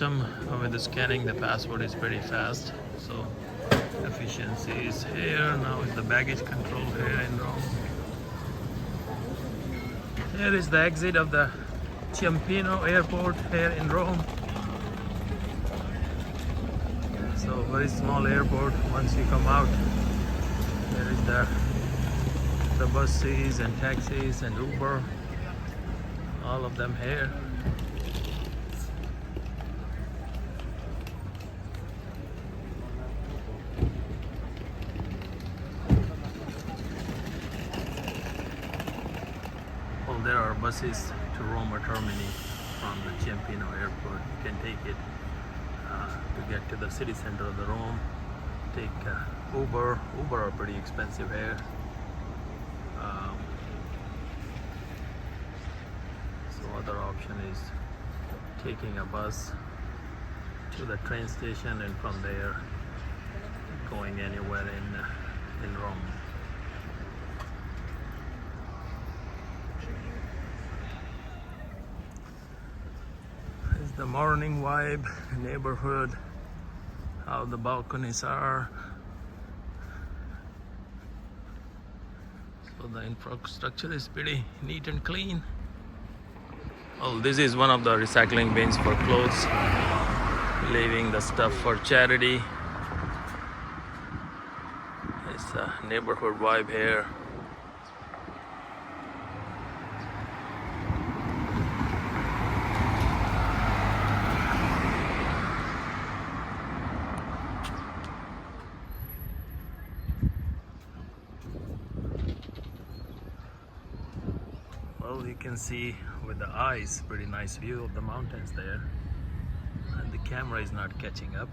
system with the scanning the passport is pretty fast. So efficiency is here. Now is the baggage control here in Rome. Here is the exit of the Ciampino airport here in Rome. So very small airport. Once you come out, there is the buses and taxis and Uber, all of them here. Well, there are buses to Roma Termini from the Ciampino airport. You can take it to get to the city center of the Rome. Take Uber. Uber are pretty expensive here. So other option is taking a bus to the train station and from there going anywhere in Rome. It's the morning vibe, neighborhood, how the balconies are. So the infrastructure is pretty neat and clean. Oh, this is one of the recycling bins for clothes, leaving the stuff for charity. It's a neighborhood vibe here. Well, you can see with the eyes, pretty nice view of the mountains there. And the camera is not catching up.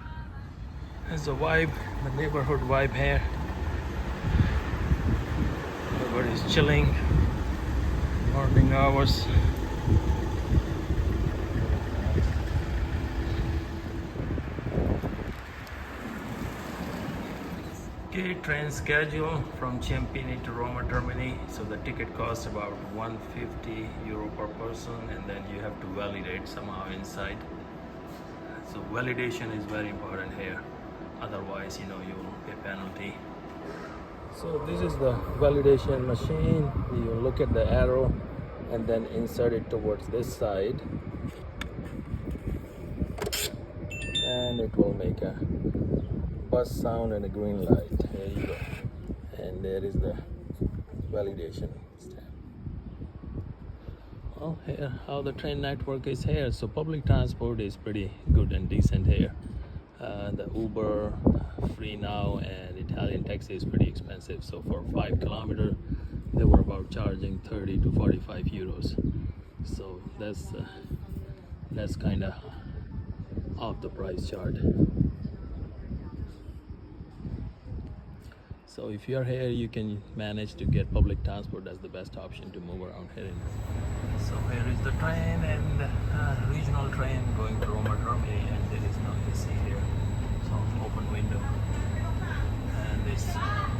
There's a vibe, the neighborhood vibe here. Everybody's chilling, morning hours. Okay, train schedule from Ciampino to Roma Termini. So the ticket costs about €150 per person, and then you have to validate somehow inside. So validation is very important here. Otherwise, you will pay penalty. So this is the validation machine. You look at the arrow and then insert it towards this side, and it will make a bus sound and a green light. There you go. And there is the validation stamp. Well, here how the train network is here. So public transport is pretty good and decent here. The Uber free now, and Italian taxi is pretty expensive. So for 5 kilometers, they were about charging 30 to 45 euros. So that's kind of off the price chart. So if you're here, you can manage to get public transport. That's the best option to move around here. So here is the train, and regional train going to Roma Termini, and there is no AC here. So open window, and it's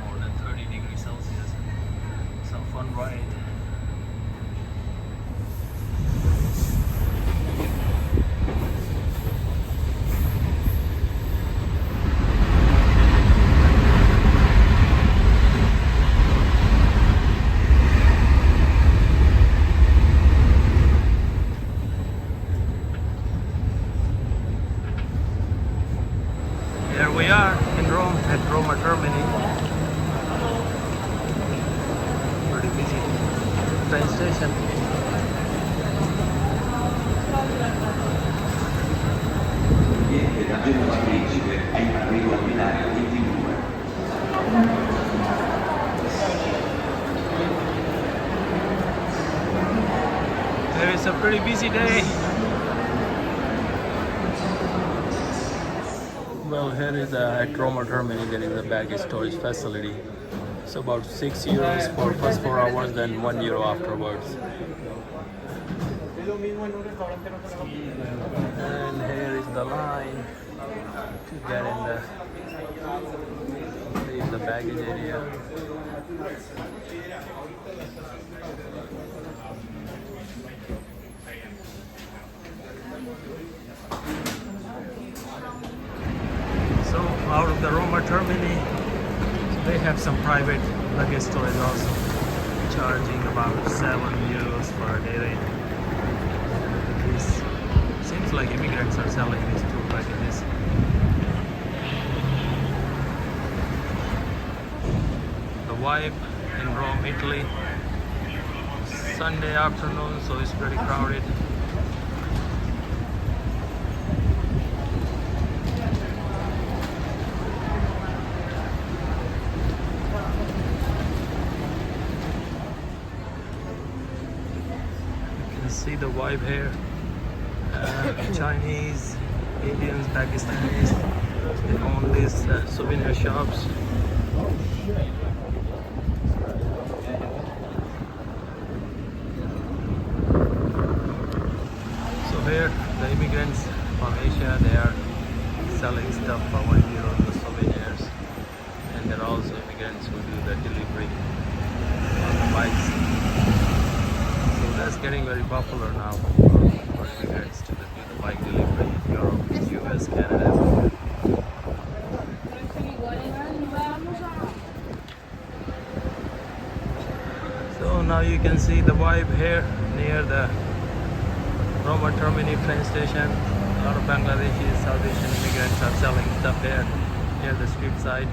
more than 30 degrees Celsius. Some fun ride. Here we are in Rome at Roma Termini. Pretty busy train station. Niente da Genova Principe ai arrivo al binario 22. There is a pretty busy day. Well, here is at Roma Termini, there is a baggage storage facility. So about €6 for first 4 hours, then €1 afterwards. And here is the line to get in the baggage area. have some private luggage storage also, charging about 7 euros for a day rate. This seems like immigrants are selling these tour packages. The vibe in Rome, Italy. Sunday afternoon, so it's pretty crowded. See the vibe here. Chinese, Indians, Pakistanis, they own these souvenir shops. So here, the immigrants from Asia, they are selling stuff for 1 euro, the souvenirs. And there are also immigrants who do the delivery on the bikes. That's getting very popular now for immigrants to do the bike delivery in Europe, US, Canada. So now you can see the vibe here near the Roma Termini train station. A lot of Bangladeshi, South Asian immigrants are selling stuff here near the street side.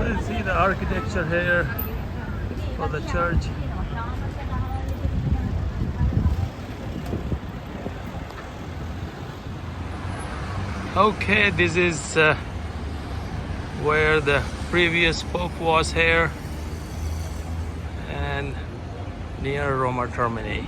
Let's see the architecture here for the church. Okay, this is where the previous Pope was here, and near Roma Termini.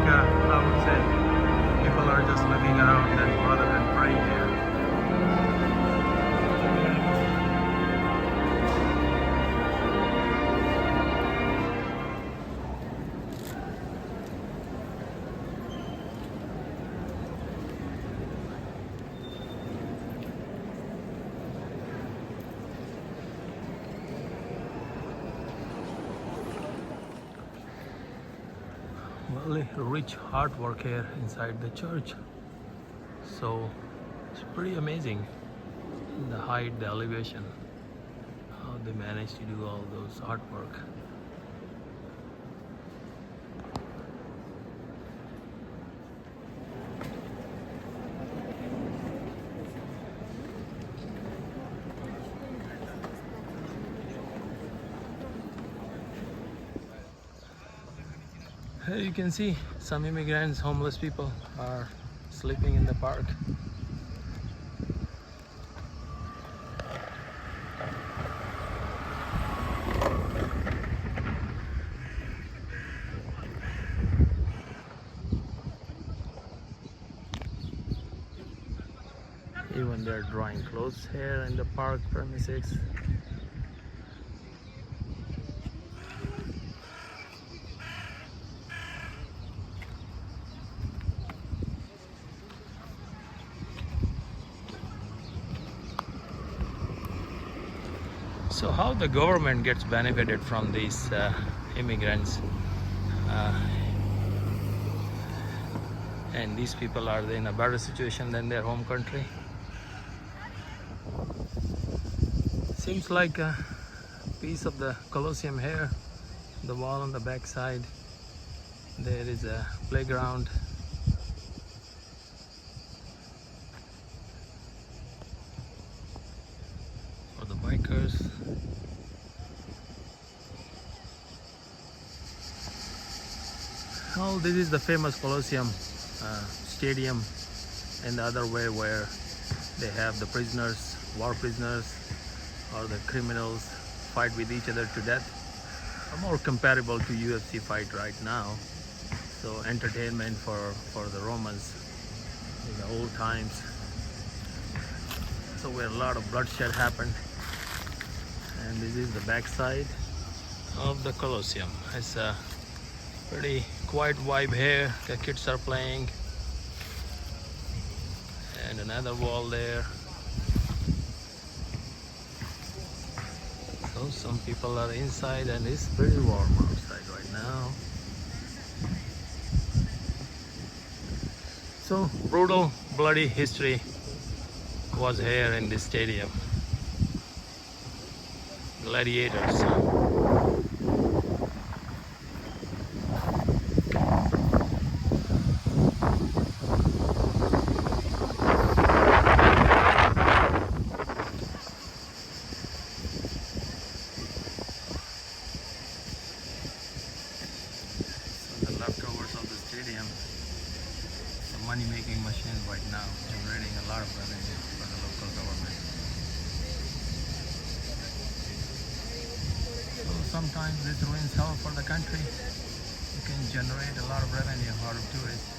I would say people are just looking around and rather than praying here. Really rich artwork here inside the church, so it's pretty amazing, the height, the elevation, how they managed to do all those artwork. Here you can see some immigrants, homeless people are sleeping in the park. Even they're drying clothes here in the park premises. So how the government gets benefited from these immigrants, and these people are in a better situation than their home country? Seems like a piece of the Colosseum here, the wall on the back side. There is a playground. For the bikers. Oh, this is the famous Colosseum stadium, and the other way where they have the prisoners, war prisoners, or the criminals fight with each other to death. More comparable to UFC fight right now. So entertainment for the Romans in the old times. So where a lot of bloodshed happened. And this is the backside of the Colosseum. It's a pretty quiet vibe here. The kids are playing, and another wall there. So some people are inside and it's pretty warm outside right now. So brutal, bloody history was here in this stadium. Gladiators. The leftovers of the stadium, the money-making machine right now, generating a lot of revenue for the local government. So sometimes this ruins help for the country. You can generate a lot of revenue out of tourists.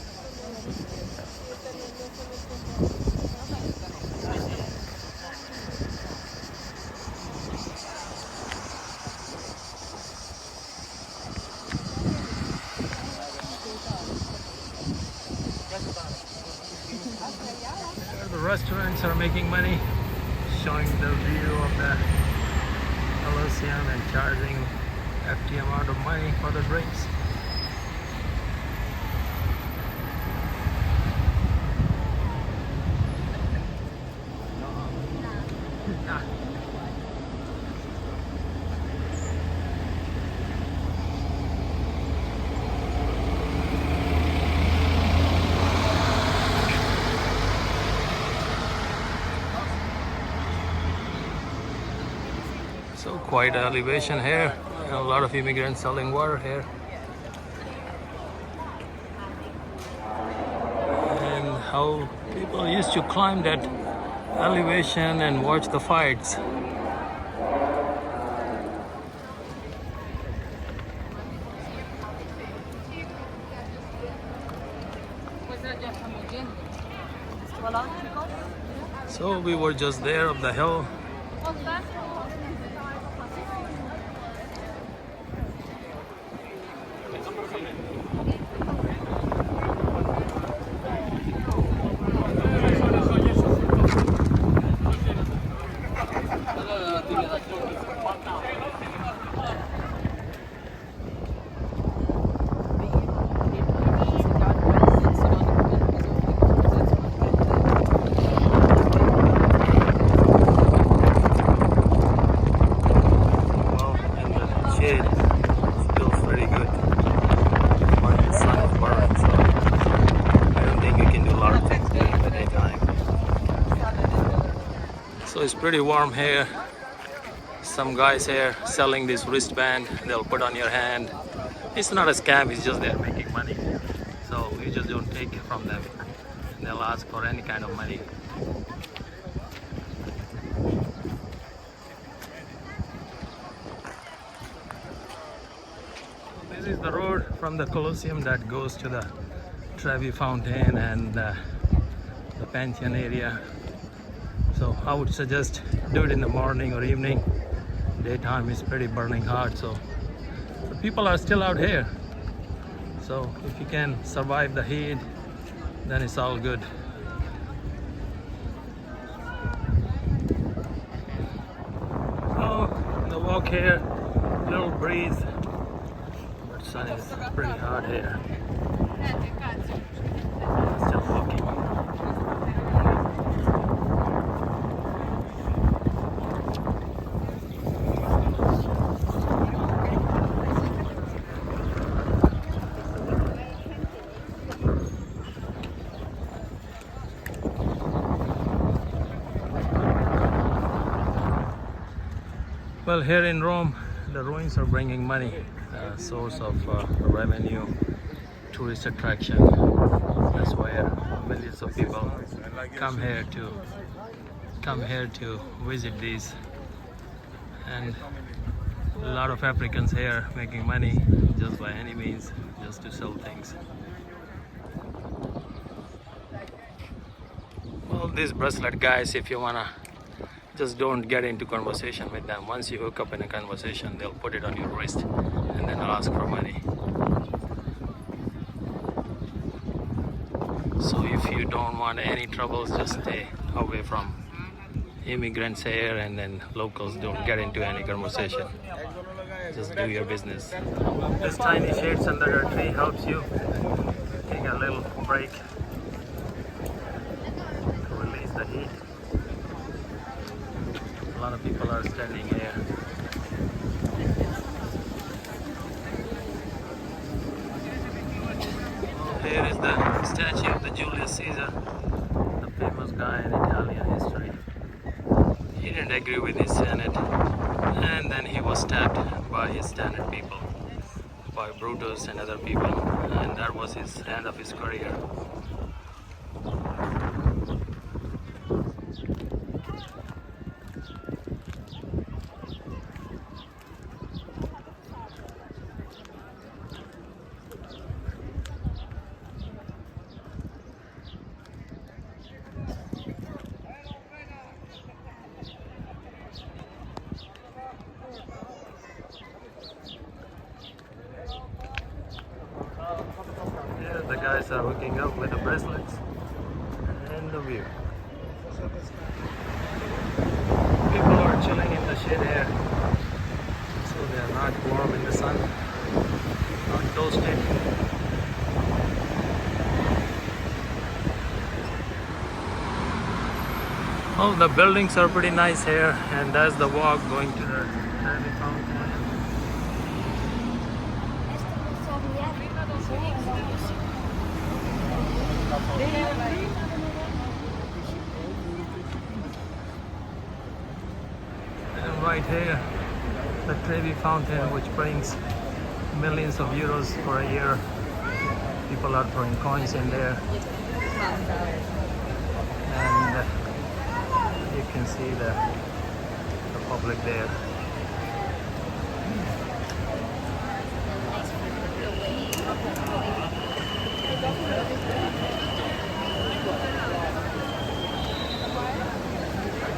The restaurants are making money, showing the view of the Colosseum and charging hefty amount of money for the drinks. So quite an elevation here, and a lot of immigrants selling water here. And how people used to climb that elevation and watch the fights. So we were just there up the hill. So it's pretty warm here. Some guys here selling this wristband they'll put on your hand. It's not a scam, it's just they're making money. So you just don't take it from them. They'll ask for any kind of money. This is the road from the Colosseum that goes to the Trevi Fountain and the Pantheon area. So I would suggest do it in the morning or evening. Daytime is pretty burning hot, so people are still out here. So if you can survive the heat, then it's all good. So the walk here, little breeze, but sun is pretty hot here. Still walking. Well, here in Rome, the ruins are bringing money, source of revenue, tourist attraction. That's where millions of people come here to visit these, and a lot of Africans here making money just by any means, just to sell things. Well, these bracelet guys, if you wanna, just don't get into conversation with them. Once you hook up in a conversation, they'll put it on your wrist and then they'll ask for money. So if if you don't want any troubles, just stay away from immigrants here, and then locals don't get into any conversation. Just do your business. This tiny shades under a tree helps you take a little break to release the heat. A lot of people are standing here. Here is the statue of the Julius Caesar, the famous guy in Italian history. He didn't agree with his Senate, and then he was stabbed by his standard people, by Brutus and other people, and that was his end of his career. Yeah, the guys are hooking up with the bracelets and the view. People are chilling in the shade here, so they are not warm in the sun, not toasted. Oh, the buildings are pretty nice here, and that's the walk going to the Trevi Fountain. And right here, the Trevi Fountain, which brings millions of euros for a year. People are throwing coins in there, and you can see the public there.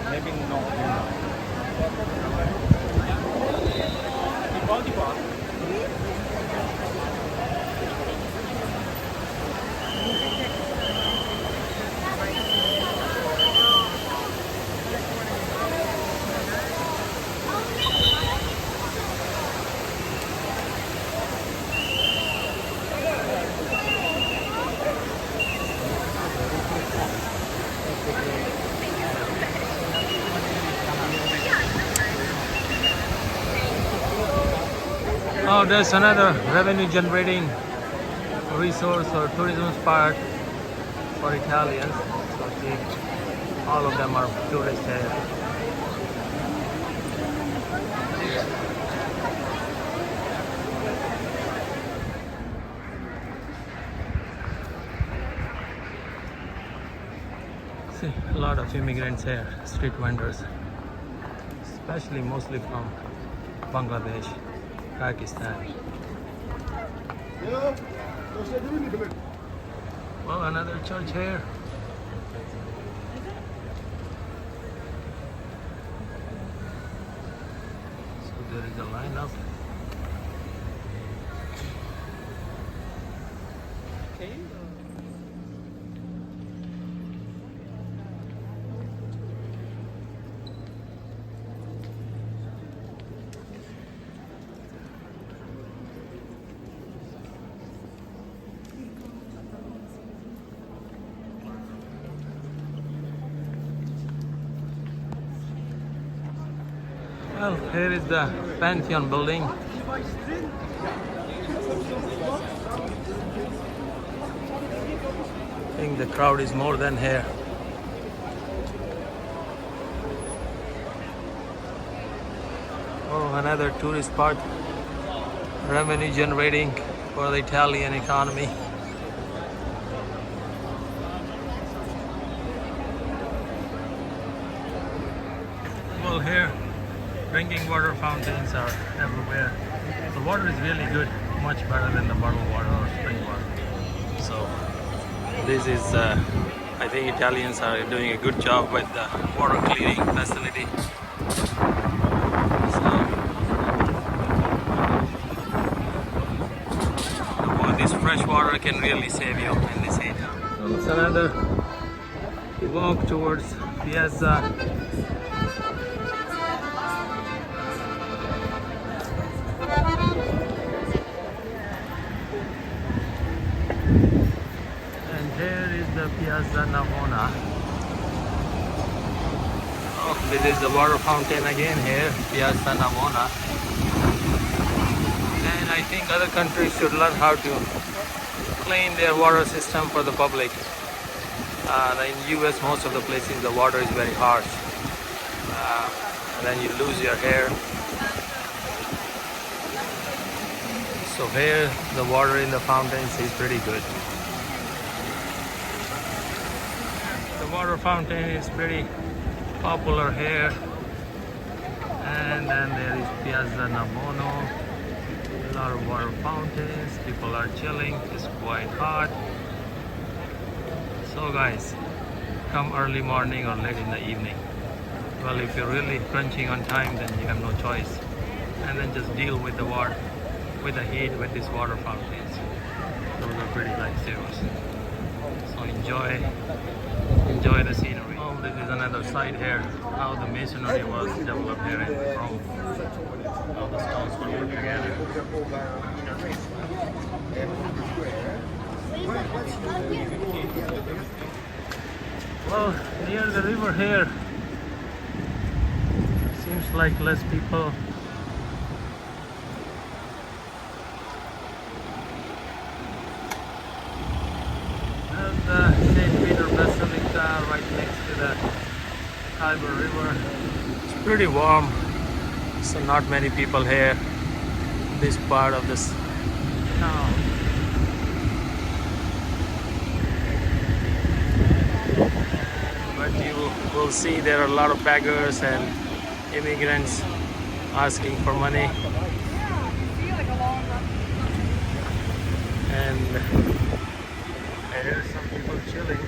Maybe not. Oh, there's another revenue generating resource or tourism spot for Italians. So see, all of them are tourists here. See, a lot of immigrants here, street vendors, especially mostly from Bangladesh, Pakistan. Well, another church here. So there is a lineup. Well, here is the Pantheon building. I think the crowd is more than here. Oh, another tourist spot, revenue generating for the Italian economy. Well, here drinking water fountains are everywhere. The water is really good, much better than the bottled water or spring water. So this is, I think Italians are doing a good job with the water cleaning facility. So this fresh water can really save you in this heat. It's another walk towards Piazza. And here is the Piazza Navona. Oh, this is the water fountain again here, Piazza Navona. And I think other countries should learn how to clean their water system for the public. In US, most of the places the water is very harsh. And then you lose your hair. So here the water in the fountains is pretty good. The water fountain is pretty popular here. And then there is Piazza Navona. A lot of water fountains. People are chilling. It's quite hot. So guys, come early morning or late in the evening. Well, if you're really crunching on time, then you have no choice. And then just deal with the water, with the heat, with these water fountains. Those are pretty lifesavers. So enjoy the scenery. Oh, this is another side here, how the masonry was developed here in Rome. How the stones were put together. Well, near the river here, seems like less people. And the St. Peter Basilica right next to the Tiber River. It's pretty warm, so not many people here. This part of this town. But you will see there are a lot of beggars and immigrants asking for money. And there are some people chilling.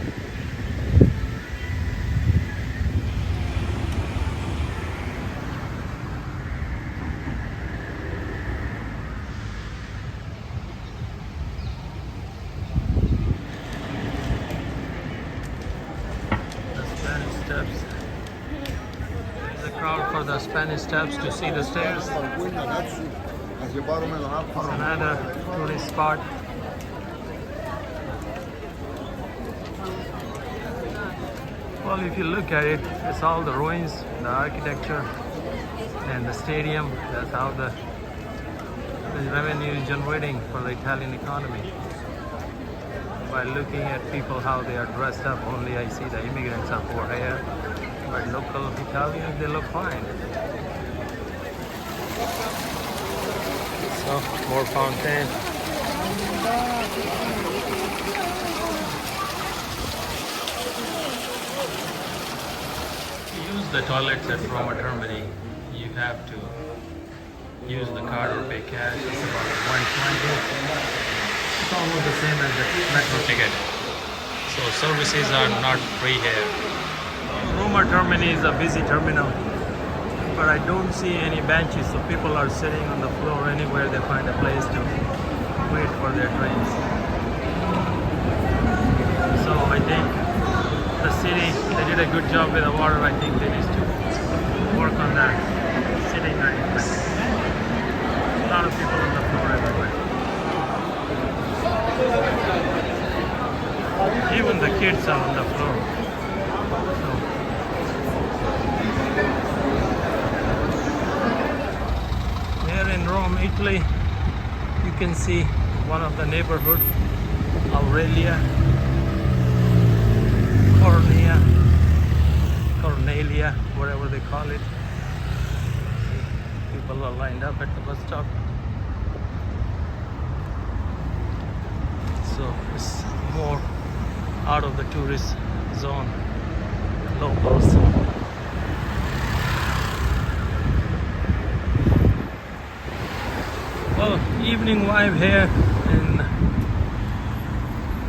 Steps. There's a crowd for the Spanish Steps to see the stairs. It's another tourist spot. Well, if you look at it, it's all the ruins, the architecture, and the stadium. That's how the revenue is generating for the Italian economy. By looking at people how they are dressed up, only I see the immigrants are poor hair, but local Italians, they look fine. So more fountain. To use the toilets at Roma Termini, you have to use the card or pay cash. It's about $120. It's almost the same as the metro ticket. So services are not free here. Roma Termini is a busy terminal, but I don't see any benches, so people are sitting on the floor anywhere they find a place to wait for their trains. So I think the city, they did a good job with the water. I think they need to work on that sitting arrangement. A lot of people on the floor everywhere. Even the kids are on the floor. So, here in Rome, Italy, you can see one of the neighborhood, Aurelia, Cornelia, whatever they call it. People are lined up at the bus stop. So it's more out of the tourist zone, locals. Well, evening vibe here in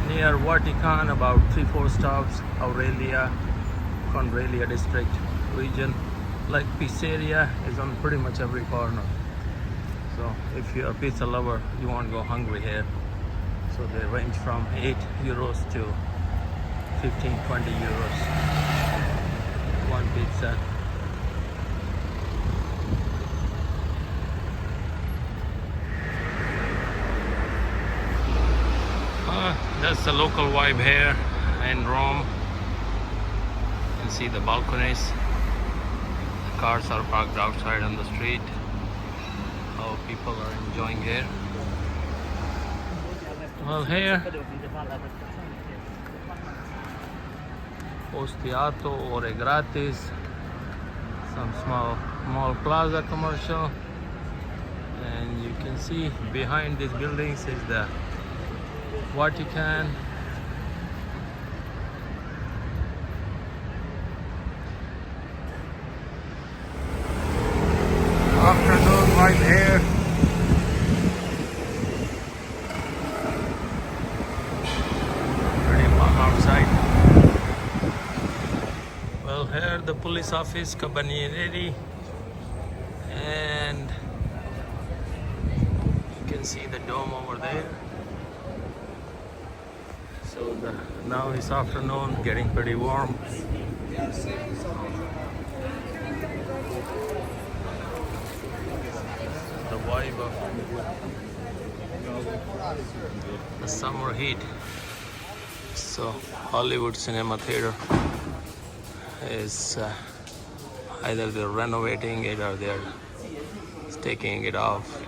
near Vatican, about 3-4 stops, Aurelia, Conrelia district region. Like pizzeria is on pretty much every corner. So if you're a pizza lover, you won't go hungry here. So they range from €8 to 15-20 euros. One pizza. That's the local vibe here in Rome. You can see the balconies. The cars are parked outside on the street. How people are enjoying here. Well, here, Postiato, Ore Gratis, some small mall plaza commercial, and you can see behind these buildings is the Vatican. Afternoon vibe here. Pretty warm outside. Well, here the police office, Cabanieri, and you can see the dome over there. So now it's afternoon, getting pretty warm. The vibe of the summer heat. So Hollywood Cinema Theater is either they're renovating it or they're taking it off.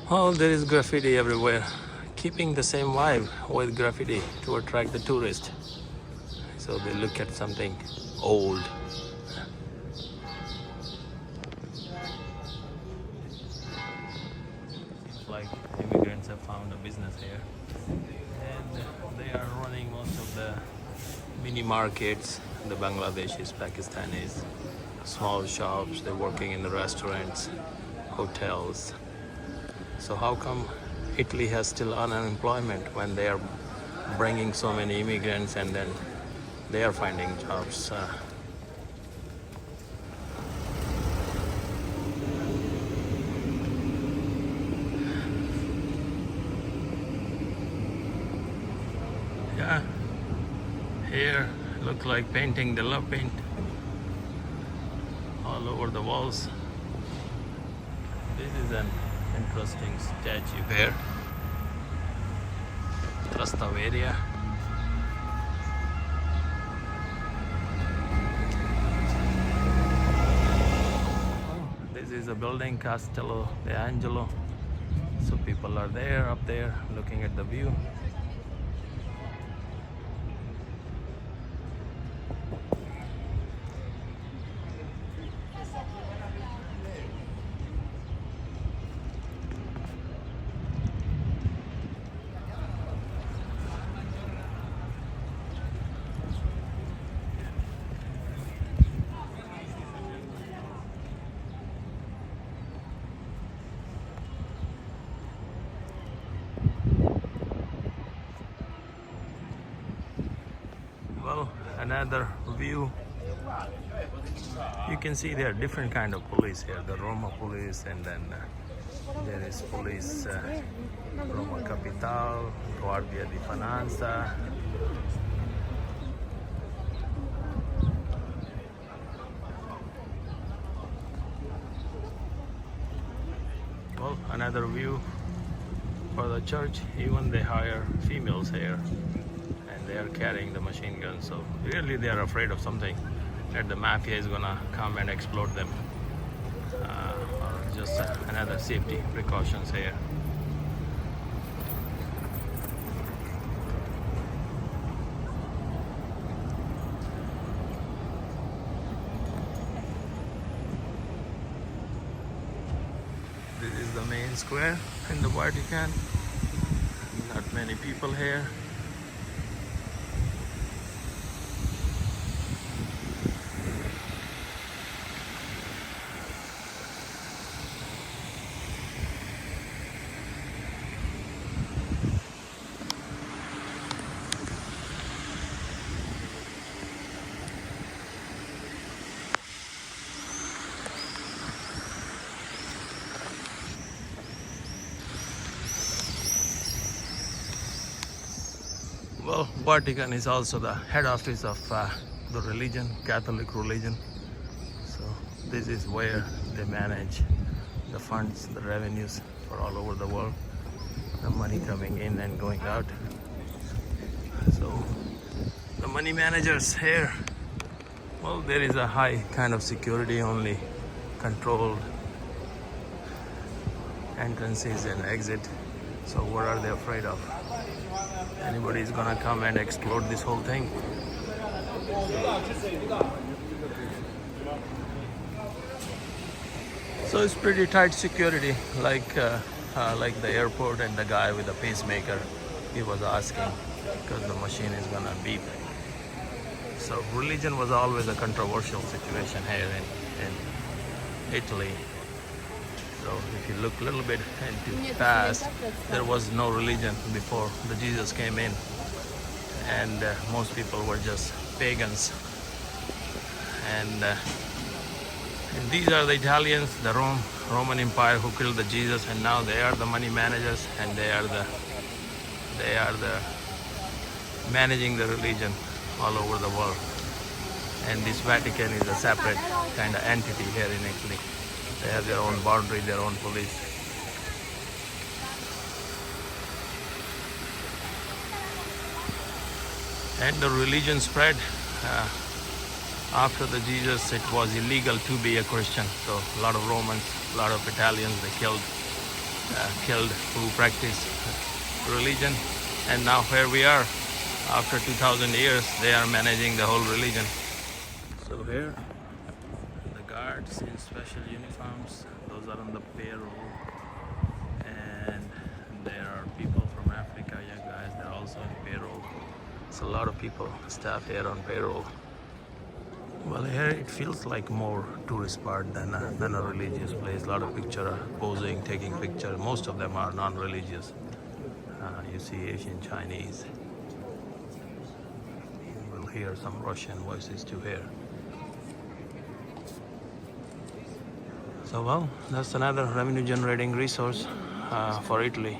Well, there is graffiti everywhere, keeping the same vibe with graffiti to attract the tourist. So they look at something old. Like immigrants have found a business here, and they are running most of the mini markets, the Bangladeshis, Pakistanis, small shops. They're working in the restaurants, hotels. So how come Italy has still unemployment when they are bringing so many immigrants and then they are finding jobs? Yeah, here look like painting. They love paint all over the walls. This is an interesting statue here. Trastevere. This is a building, Castello de Angelo. So people are there, up there, looking at the view. Well, another view. You can see there are different kind of police here. The Roma police, and then there is police Roma Capitale, Guardia di Finanza. Well, another view for the church. Even they hire females here, and they are carrying the machine guns. So really they are afraid of something, that the mafia is gonna come and explode them, or just another safety precautions here. This is the main square in the Vatican. Not many people here. Well, Vatican is also the head office of the religion, Catholic religion. So this is where they manage the funds, the revenues for all over the world, the money coming in and going out. So the money managers here, well, there is a high kind of security, only controlled entrances and exit. So what are they afraid of? Anybody is gonna come and explode this whole thing. So it's pretty tight security, like the airport, and the guy with the pacemaker, he was asking because the machine is gonna beep. So religion was always a controversial situation here in Italy. So if you look a little bit into past, there was no religion before the Jesus came in, and most people were just pagans. And these are the Italians, the Roman Empire, who killed the Jesus, and now they are the money managers, and they are the managing the religion all over the world. And this Vatican is a separate kind of entity here in Italy. They have their own boundary, their own police. And the religion spread. After the Jesus, it was illegal to be a Christian. So a lot of Romans, a lot of Italians, they killed who practiced religion. And now here we are. After 2,000 years, they are managing the whole religion. So here, the guards in special uniforms, those are on the payroll. And there are people from Africa, young guys, they're also on payroll. It's a lot of people, staff here on payroll. Well, here it feels like more tourist spot than a religious place. A lot of picture posing, taking pictures. Most of them are non-religious. You see Asian, Chinese. You will hear some Russian voices too here. So well, that's another revenue generating resource for Italy.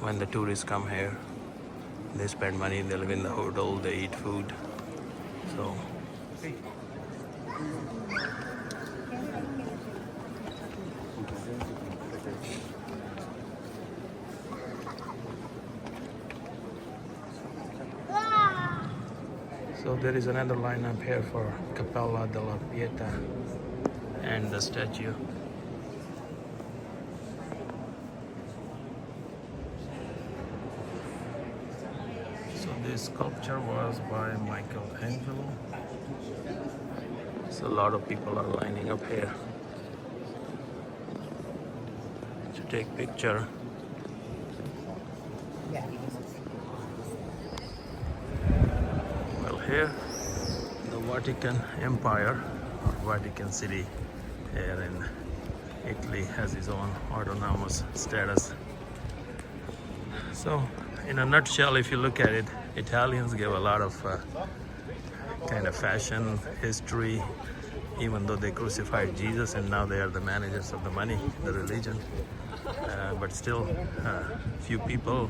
When the tourists come here, they spend money, they live in the hotel, they eat food. So there is another line up here for Cappella della Pietà and the statue. So this sculpture was by Michelangelo. So a lot of people are lining up here to take picture. Well, here the Vatican Empire or Vatican City here in Italy has its own autonomous status. So in a nutshell, if you look at it, Italians give a lot of kind of fashion, history, even though they crucified Jesus and now they are the managers of the money, the religion. But still, few people,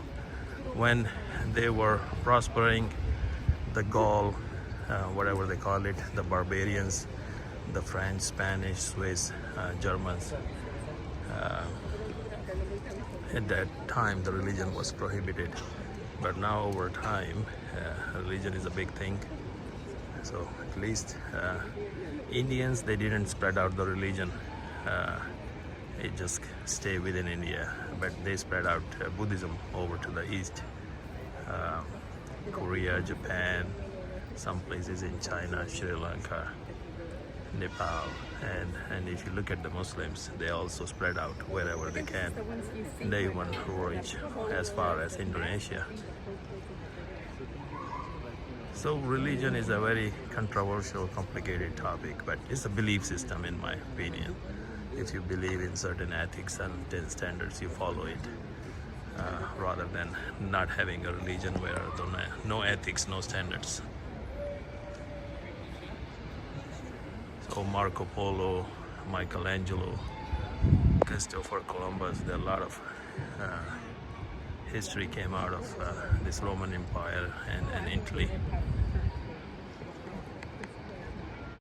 when they were prospering, the Gaul, whatever they call it, the barbarians, the French, Spanish, Swiss, Germans, at that time the religion was prohibited, but now over time religion is a big thing. So at least Indians, they didn't spread out the religion, it just stay within India, but they spread out Buddhism over to the east, Korea, Japan, some places in China, Sri Lanka, Nepal, and if you look at the Muslims, they also spread out wherever they can. And they even reach as far as Indonesia. So religion is a very controversial, complicated topic, but it's a belief system in my opinion. If you believe in certain ethics and standards, you follow it, rather than not having a religion where no ethics, no standards. So Marco Polo, Michelangelo, Christopher Columbus, there are a lot of history came out of this Roman Empire and Italy.